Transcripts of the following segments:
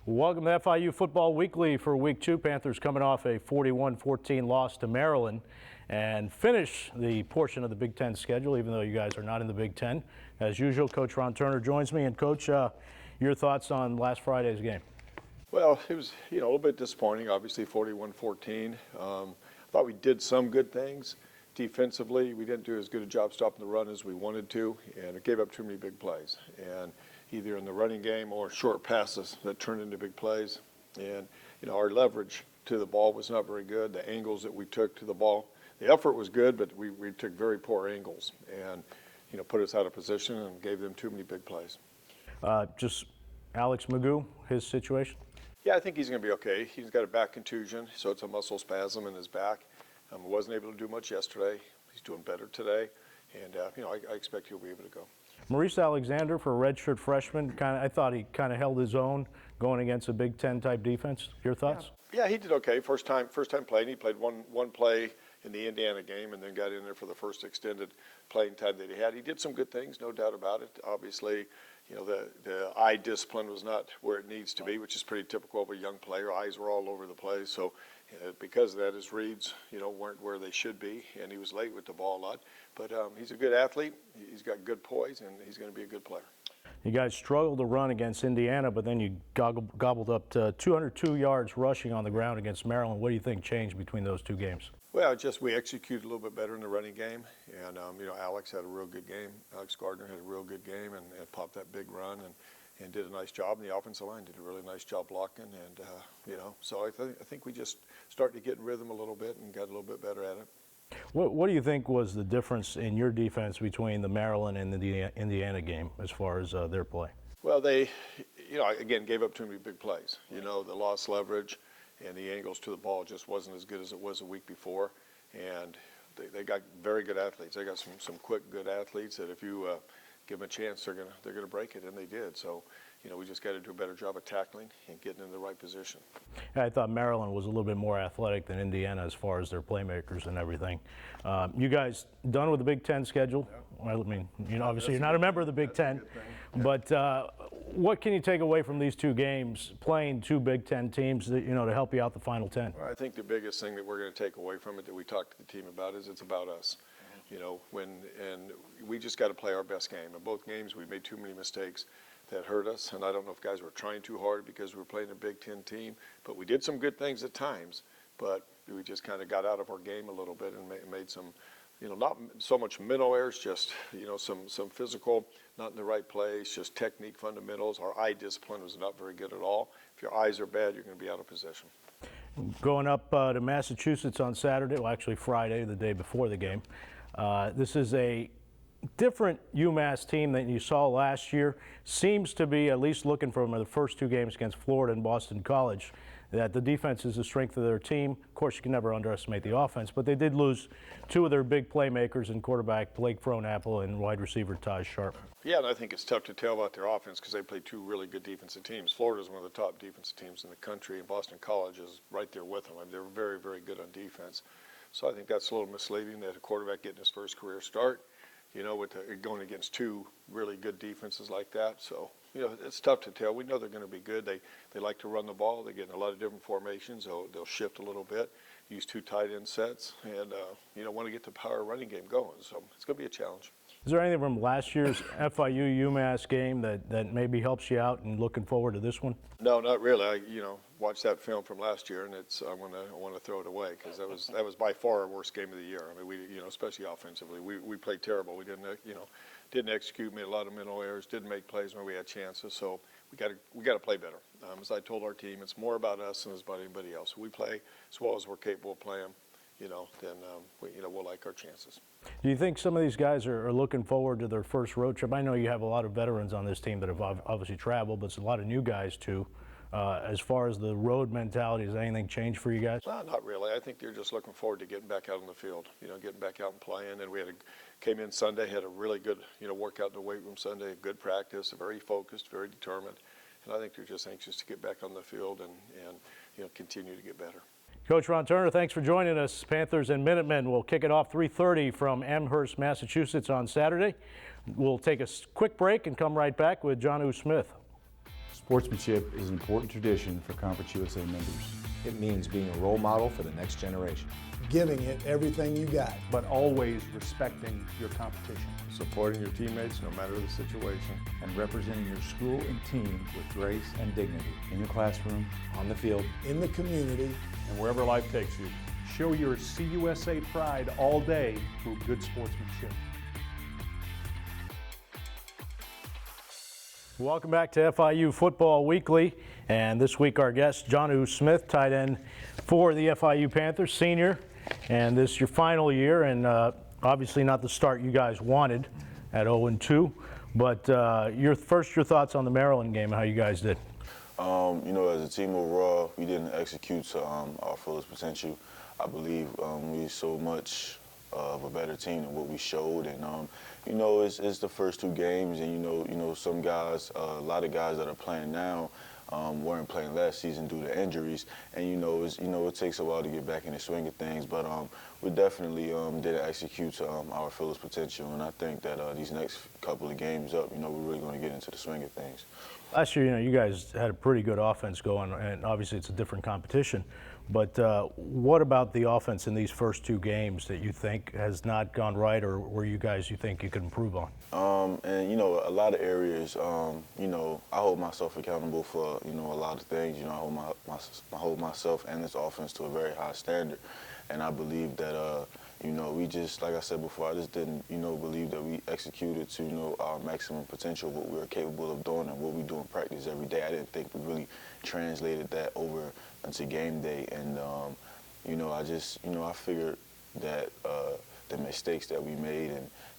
Welcome to FIU Football Weekly for Week 2. Panthers coming off a 41-14 loss to Maryland and finish the portion of the Big Ten schedule, even though you guys are not in the Big Ten. As usual, Coach Ron Turner joins me. And Coach, your thoughts on last Friday's game? Well, it was, a little bit disappointing, obviously 41-14. I thought we did some good things. Defensively, we didn't do as good a job stopping the run as we wanted to, and it gave up too many big plays. And either in the running game or short passes that turned into big plays. And, our leverage to the ball was not very good. The angles that we took to the ball, the effort was good, but we took very poor angles and, put us out of position and gave them too many big plays. Just Alex Magoo, his situation? Yeah, I think he's going to be okay. He's got a back contusion, so it's a muscle spasm in his back. Wasn't able to do much yesterday. He's doing better today, and I expect he'll be able to go. Maurice Alexander, for a redshirt freshman, I thought he kind of held his own going against a Big Ten type defense. Your thoughts? Yeah, he did okay. First time playing. He played one play in the Indiana game and then got in there for the first extended playing time that he had. He did some good things, no doubt about it. Obviously, the eye discipline was not where it needs to be, which is pretty typical of a young player. Eyes were all over the place. So because of that, his reads, weren't where they should be, and he was late with the ball a lot. But he's a good athlete. He's got good poise, and he's going to be a good player. You guys struggled to run against Indiana, but then you gobbled up to 202 yards rushing on the ground against Maryland. What do you think changed between those two games? Well, we executed a little bit better in the running game, and Alex had a real good game. Alex Gardner had a real good game and popped that big run and did a nice job. And the offensive line did a really nice job blocking, and so I think we just started to get in rhythm a little bit and got a little bit better at it. What do you think was the difference in your defense between the Maryland and the Indiana game as far as their play? Well, they, again, gave up too many big plays. The lost leverage and the angles to the ball just wasn't as good as it was a week before. And they got very good athletes. They got some quick, good athletes that if you give them a chance, they're gonna break it, and they did. So, we just got to do a better job of tackling and getting in the right position. I thought Maryland was a little bit more athletic than Indiana as far as their playmakers and everything. You guys done with the Big Ten schedule? Yeah. Well, I mean, obviously you're not a member of the Big Ten, but what can you take away from these two games, playing two Big Ten teams, that, to help you out the final 10? Well, I think the biggest thing that we're going to take away from it that we talked to the team about is it's about us. And we just got to play our best game. In both games, we made too many mistakes that hurt us, and I don't know if guys were trying too hard because we were playing a Big Ten team, but we did some good things at times, but we just kind of got out of our game a little bit and made some, not so much mental errors, just, some physical, not in the right place, just technique fundamentals. Our eye discipline was not very good at all. If your eyes are bad, you're going to be out of position. Going up to Massachusetts on Saturday, well, actually Friday, the day before the game. This is a different UMass team than you saw last year. Seems to be, at least looking from the first two games against Florida and Boston College, that the defense is the strength of their team. Of course, you can never underestimate the offense, but they did lose two of their big playmakers in quarterback Blake Fronapple and wide receiver Taj Sharp. Yeah, and I think it's tough to tell about their offense because they play two really good defensive teams. Florida is one of the top defensive teams in the country, and Boston College is right there with them. I mean, they're very, very good on defense. So I think that's a little misleading that a quarterback getting his first career start, with going against two really good defenses like that. So, it's tough to tell. We know they're going to be good. They like to run the ball. They get in a lot of different formations. They'll shift a little bit, use two tight end sets, and, want to get the power running game going. So it's going to be a challenge. Is there anything from last year's FIU UMass game that maybe helps you out and looking forward to this one? No, not really. I watched that film from last year, and I want to throw it away because that was by far our worst game of the year. I mean, we especially offensively, we played terrible. We didn't execute, made a lot of mental errors, didn't make plays when we had chances. So we got to play better. As I told our team, it's more about us than it's about anybody else. We play as well as we're capable of playing. Then we'll like our chances. Do you think some of these guys are looking forward to their first road trip? I know you have a lot of veterans on this team that have obviously traveled, but it's a lot of new guys too. As far as the road mentality, has anything changed for you guys? Well, not really. I think they're just looking forward to getting back out on the field, getting back out and playing. And we came in Sunday, had a really good, workout in the weight room Sunday, good practice, very focused, very determined. And I think they're just anxious to get back on the field and continue to get better. Coach Ron Turner, thanks for joining us. Panthers and Minutemen will kick it off 3:30 from Amherst, Massachusetts on Saturday. We'll take a quick break and come right back with Jonnu Smith. Sportsmanship is an important tradition for Conference USA members. It means being a role model for the next generation. Giving it everything you got. But always respecting your competition. Supporting your teammates no matter the situation. And representing your school and team with grace and dignity in your classroom, On the field, In the community. And wherever life takes you, show your CUSA pride all day through good sportsmanship. Welcome back to FIU Football Weekly, and this week our guest, Jonnu Smith, tight end for the FIU Panthers, senior, and this is your final year, and obviously not the start you guys wanted at 0-2, but your thoughts on the Maryland game and how you guys did. As a team overall, we didn't execute to our fullest potential. I believe we so much of a better team than what we showed, and it's the first two games, and some guys, a lot of guys that are playing now weren't playing last season due to injuries, and it takes a while to get back in the swing of things, but we definitely didn't execute to our fullest potential, and I think that these next couple of games up, we're really going to get into the swing of things. Last year, you guys had a pretty good offense going, and obviously it's a different competition. But what about the offense in these first two games that you think has not gone right, or where you think you could improve on? A lot of areas, I hold myself accountable for, a lot of things. I hold myself and this offense to a very high standard. And I believe that, we just, like I said before, I just didn't, believe that we executed to, our maximum potential, what we were capable of doing and what we do in practice every day. I didn't think we really translated that over into game day. And, I figured that the mistakes that we made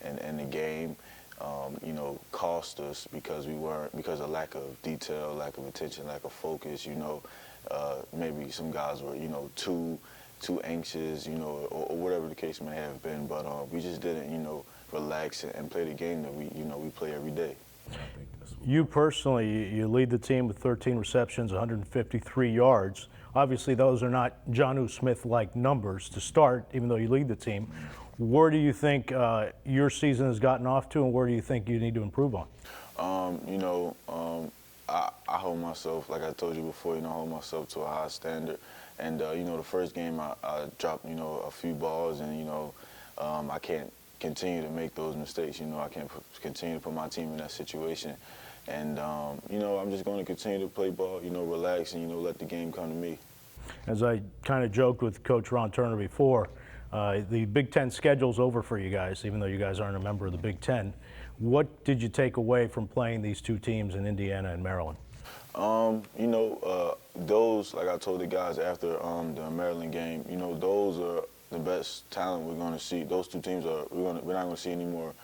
in the game, cost us because of lack of detail, lack of attention, lack of focus, maybe some guys were, too anxious, or whatever the case may have been, but we just didn't, relax and play the game that we play every day. You personally, you lead the team with 13 receptions, 153 yards. Obviously, those are not Jonnu Smith-like numbers to start, even though you lead the team. Where do you think your season has gotten off to, and where do you think you need to improve on? I hold myself, like I told you before, I hold myself to a high standard. And, the first game I dropped, a few balls, and, I can't continue to make those mistakes. I can't continue to put my team in that situation. And, I'm just going to continue to play ball, relax, and, let the game come to me. As I kind of joked with Coach Ron Turner before, the Big Ten schedule's over for you guys, even though you guys aren't a member of the Big Ten. What did you take away from playing these two teams in Indiana and Maryland? Those, like I told the guys after the Maryland game, those are the best talent we're going to see. Those two teams we're not going to see any more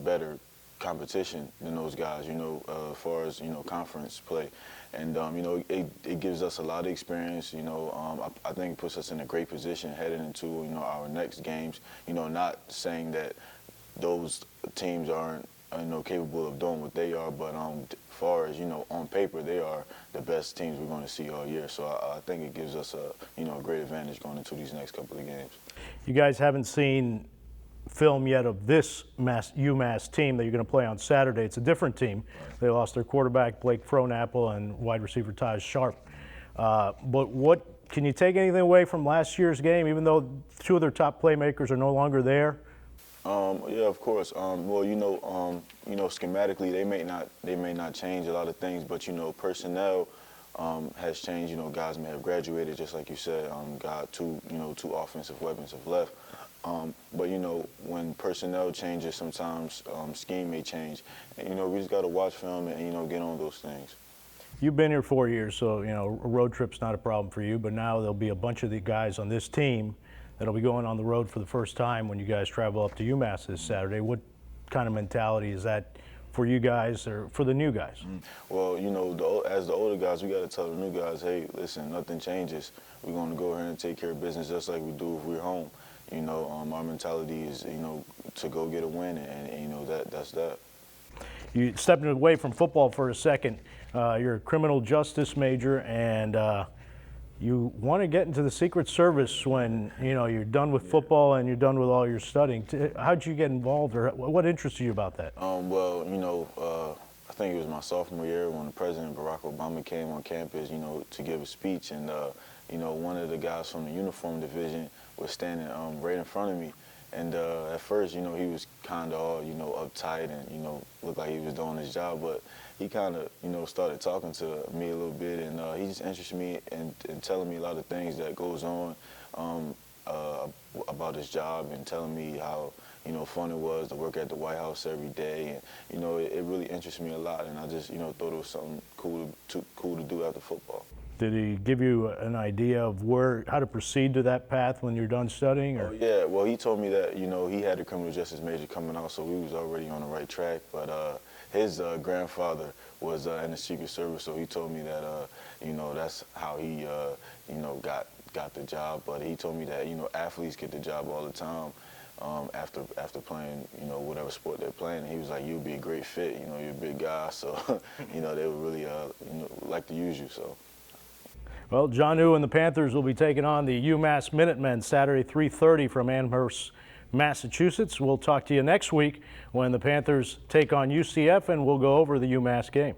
better competition than those guys, as far as, conference play. And, it gives us a lot of experience, I think it puts us in a great position heading into, our next games, not saying that those teams aren't, capable of doing what they are, but as far as, on paper, they are the best teams we're going to see all year. So I think it gives us a great advantage going into these next couple of games. You guys haven't seen film yet of this UMass team that you're going to play on Saturday. It's a different team. They lost their quarterback, Blake Fronapple, and wide receiver Taj Sharp. But can you take anything away from last year's game, even though two of their top playmakers are no longer there? Yeah, of course. Schematically, they may not change a lot of things, but personnel has changed. Guys may have graduated, just like you said. Got two offensive weapons have left. But when personnel changes, sometimes scheme may change, and we just got to watch film and get on those things. You've been here 4 years, so a road trip's not a problem for you. But now there'll be a bunch of the guys on this team that'll be going on the road for the first time when you guys travel up to UMass this Saturday. What kind of mentality is that for you guys or for the new guys? Well, as the older guys, we got to tell the new guys, hey, listen, nothing changes. We're going to go ahead and take care of business just like we do if we're home. Our mentality is, to go get a win, and that's that. You stepping away from football for a second. You're a criminal justice major, and you want to get into the Secret Service when you're done with football and you're done with all your studying. How'd you get involved, or what interests you about that? Well, I think it was my sophomore year when President Barack Obama came on campus, you know, to give a speech, and you know, one of the guys from the uniform division was standing right in front of me. And at first, you know, he was kind of all, you know, uptight and, you know, looked like he was doing his job. But he kind of, you know, started talking to me a little bit, and he just interested me in telling me a lot of things that goes on about his job, and telling me how, you know, fun it was to work at the White House every day. And, you know, it really interested me a lot, and I just, you know, thought it was something cool to do after football. Did he give you an idea of how to proceed to that path when you're done studying? Or? Oh, yeah, well, he told me that, you know, he had a criminal justice major coming out, so we was already on the right track. But his grandfather was in the Secret Service, so he told me that, you know, that's how he, you know, got the job. But he told me that, you know, athletes get the job all the time after playing, you know, whatever sport they're playing. And he was like, you'd be a great fit, you know, you're a big guy, so, you know, they would really, you know, like to use you, so. Well, Jonnu and the Panthers will be taking on the UMass Minutemen Saturday 3:30 from Amherst, Massachusetts. We'll talk to you next week when the Panthers take on UCF, and we'll go over the UMass game.